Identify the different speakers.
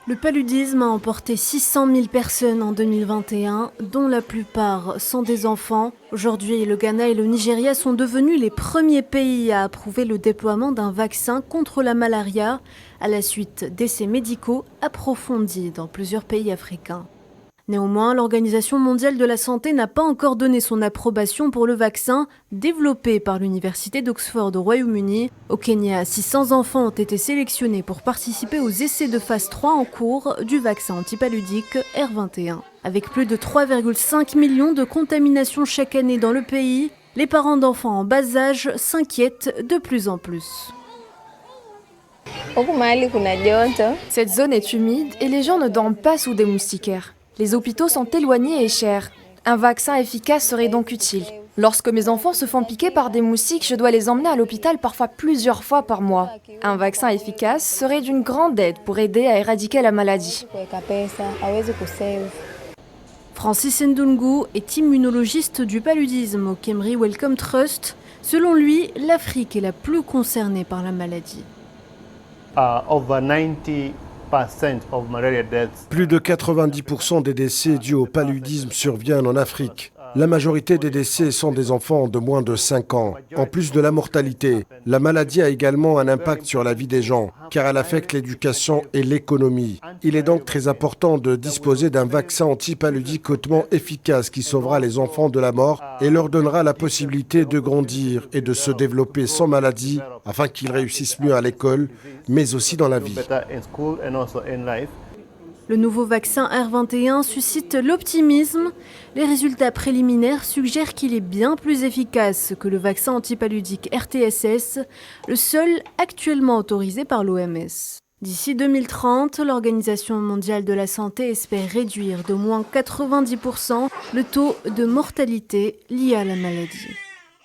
Speaker 1: Le paludisme a emporté 600 000 personnes en 2021, dont la plupart sont des enfants. Aujourd'hui, le Ghana et le Nigeria sont devenus les premiers pays à approuver le déploiement d'un vaccin contre la malaria, à la suite d'essais médicaux approfondis dans plusieurs pays africains. Néanmoins, l'Organisation mondiale de la santé n'a pas encore donné son approbation pour le vaccin développé par l'Université d'Oxford au Royaume-Uni. Au Kenya, 600 enfants ont été sélectionnés pour participer aux essais de phase 3 en cours du vaccin antipaludique R21. Avec plus de 3,5 millions de contaminations chaque année dans le pays, les parents d'enfants en bas âge s'inquiètent de plus en plus.
Speaker 2: Cette zone est humide et les gens ne dorment pas sous des moustiquaires. Les hôpitaux sont éloignés et chers. Un vaccin efficace serait donc utile. Lorsque mes enfants se font piquer par des moustiques, je dois les emmener à l'hôpital parfois plusieurs fois par mois. Un vaccin efficace serait d'une grande aide pour aider à éradiquer la maladie.
Speaker 1: Francis Ndungu est immunologiste du paludisme au Kemri Wellcome Trust. Selon lui, l'Afrique est la plus concernée par la maladie.
Speaker 3: Plus de 90% des décès dus au paludisme surviennent en Afrique. La majorité des décès sont des enfants de moins de 5 ans. En plus de la mortalité, la maladie a également un impact sur la vie des gens, car elle affecte l'éducation et l'économie. Il est donc très important de disposer d'un vaccin antipaludique hautement efficace qui sauvera les enfants de la mort et leur donnera la possibilité de grandir et de se développer sans maladie afin qu'ils réussissent mieux à l'école, mais aussi dans la vie.
Speaker 1: Le nouveau vaccin R21 suscite l'optimisme. Les résultats préliminaires suggèrent qu'il est bien plus efficace que le vaccin antipaludique RTS, le seul actuellement autorisé par l'OMS. D'ici 2030, l'Organisation mondiale de la santé espère réduire d'au moins 90% le taux de mortalité lié à la maladie.